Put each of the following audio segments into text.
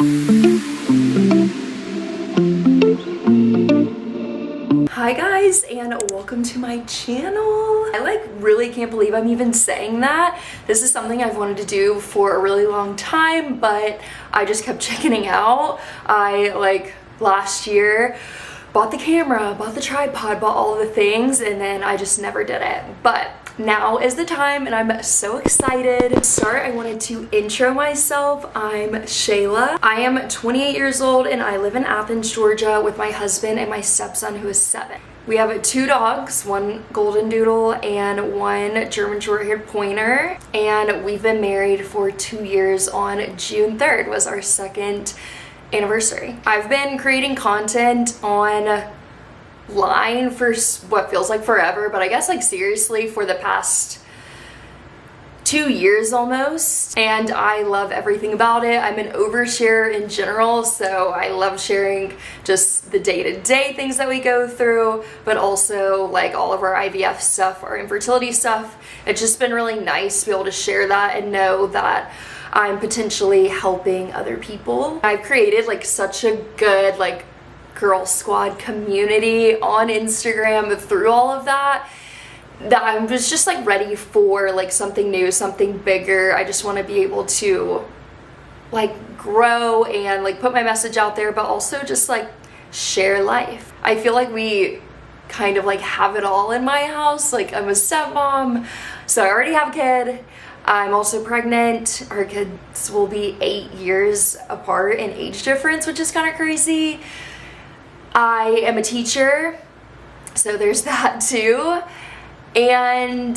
Hi guys, and welcome to my channel. I really can't believe I'm even saying that. This is something I've wanted to do for a really long time, but I just kept chickening out. I last year bought the camera, bought the tripod, bought all of the things, and then I just never did it. But now is the time, and I'm so excited. To start, I wanted to intro myself. I'm Shayla. I am 28 years old, and I live in Athens, Georgia with my husband and my stepson who is 7. We have 2 dogs, one golden doodle and one German short-haired pointer, and we've been married for 2 years. On June 3rd was our 2nd anniversary. I've been creating content online for what feels like forever, but I guess seriously for the past 2 years almost, and I love everything about it. I'm an oversharer in general, so I love sharing just the day-to-day things that we go through, but also all of our IVF stuff, our infertility stuff. It's just been really nice to be able to share that and know that I'm potentially helping other people. I've created such a good girl squad community on Instagram through all of that I was just ready for something new, something bigger. I just want to be able to grow and put my message out there, but also just share life. I feel we kind of have it all in my house. I'm a stepmom, so I already have a kid. I'm also pregnant. Our kids will be 8 years apart in age difference, which is kind of crazy. I am a teacher, so there's that too. And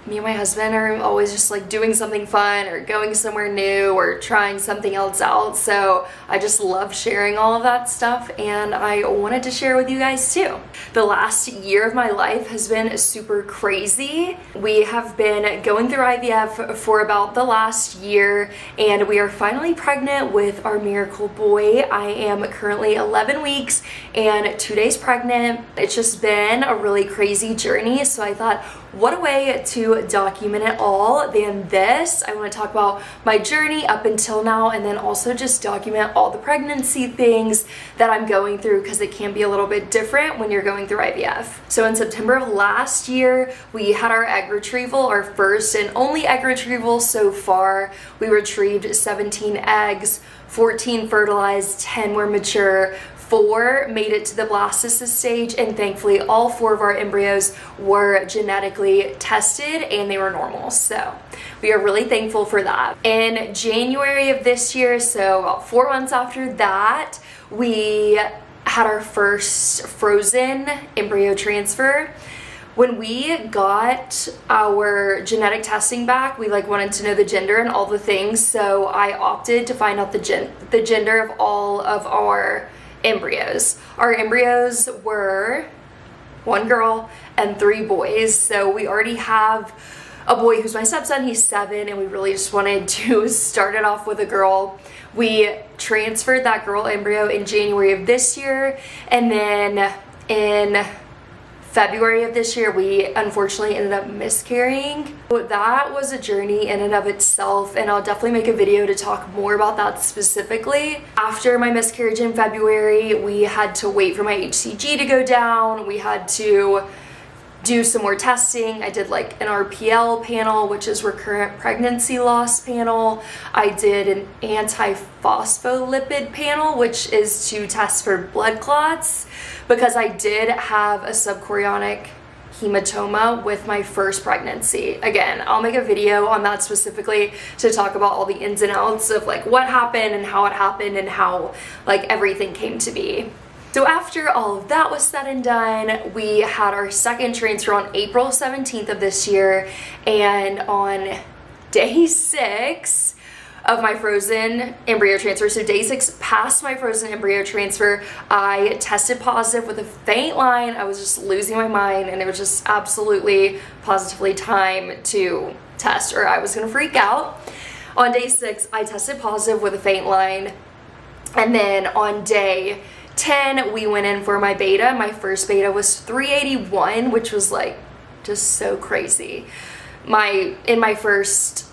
me and my husband are always just doing something fun or going somewhere new or trying something else out. So I just love sharing all of that stuff, and I wanted to share with you guys too. The last year of my life has been super crazy. We have been going through IVF for about the last year, and we are finally pregnant with our miracle boy. I am currently 11 weeks and 2 days pregnant. It's just been a really crazy journey, so I thought, what a way to document it all than this. I want to talk about my journey up until now, and then also just document all the pregnancy things that I'm going through, because it can be a little bit different when you're going through IVF. So in September of last year, we had our egg retrieval, our first and only egg retrieval so far. We retrieved 17 eggs, 14 fertilized, 10 were mature, 4 made it to the blastocyst stage, and thankfully all 4 of our embryos were genetically tested and they were normal. So we are really thankful for that. In January of this year, so about 4 months after that, we had our first frozen embryo transfer. When we got our genetic testing back, we wanted to know the gender and all the things, so I opted to find out the gender of all of our embryos. Our embryos were 1 girl and 3 boys, so we already have a boy who's my stepson. He's 7, and we really just wanted to start it off with a girl. We transferred that girl embryo in January of this year, and then in February of this year, we unfortunately ended up miscarrying. That was a journey in and of itself, and I'll definitely make a video to talk more about that specifically. After my miscarriage in February, we had to wait for my HCG to go down. We had to do some more testing. I did an RPL panel, which is recurrent pregnancy loss panel. I did an anti-phospholipid panel, which is to test for blood clots, because I did have a subchorionic hematoma with my first pregnancy. Again, I'll make a video on that specifically to talk about all the ins and outs of what happened and how it happened and how everything came to be. So after all of that was said and done, we had our second transfer on April 17th of this year, and on day 6 of my frozen embryo transfer, so day 6 past my frozen embryo transfer, I tested positive with a faint line. I was just losing my mind, and it was just absolutely positively time to test or I was gonna freak out. On day 6, I tested positive with a faint line, and then on day 10, we went in for my beta. My first beta was 381, which was just so crazy. In my first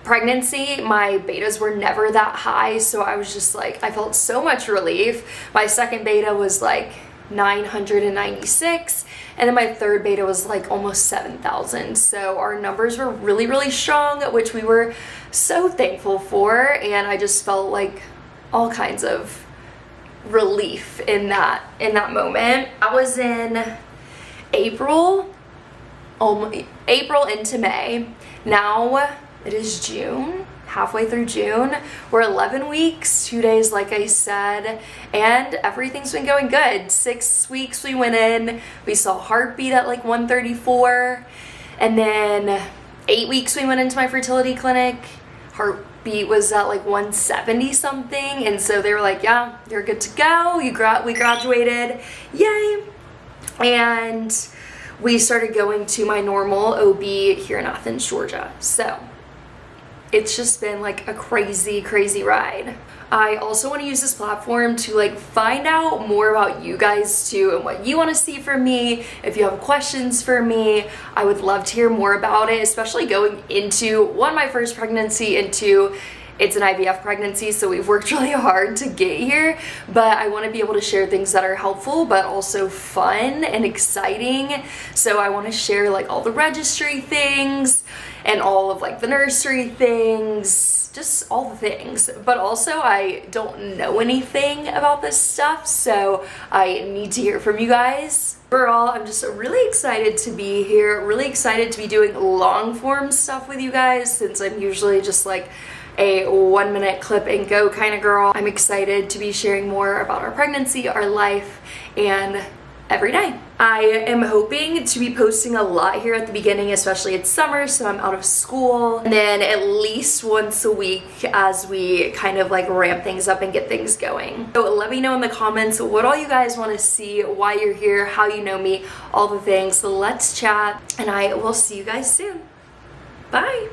3 pregnancy, my betas were never that high, so I was just like, I felt so much relief. My second beta was like 996, and then my third beta was like almost 7,000. So our numbers were really, really strong, which we were so thankful for, and I just felt like all kinds of relief in that moment. I was in April into May. Now it is June, halfway through June. We're 11 weeks, 2 days like I said, and everything's been going good. 6 weeks we went in, we saw heartbeat at like 134, and then 8 weeks we went into my fertility clinic, heartbeat was at like 170 something, and so they were like, yeah, you're good to go, we graduated, yay. And we started going to my normal OB here in Athens, Georgia. So it's just been like a crazy, crazy ride. I also want to use this platform to like find out more about you guys too and what you want to see from me. If you have questions for me, I would love to hear more about it, especially going into one, my first pregnancy, and two, it's an IVF pregnancy, so we've worked really hard to get here, but I want to be able to share things that are helpful but also fun and exciting. So I want to share like all the registry things and all of like the nursery things, just all the things. But also I don't know anything about this stuff, so I need to hear from you guys. Overall, I'm just really excited to be here, really excited to be doing long form stuff with you guys, since I'm usually just like a 1 minute clip and go kind of girl. I'm excited to be sharing more about our pregnancy, our life, and every day. I am hoping to be posting a lot here at the beginning, especially it's summer, so I'm out of school, and then at least once a week as we kind of like ramp things up and get things going. So let me know in the comments what all you guys want to see, why you're here, how you know me, all the things. So let's chat, and I will see you guys soon. Bye.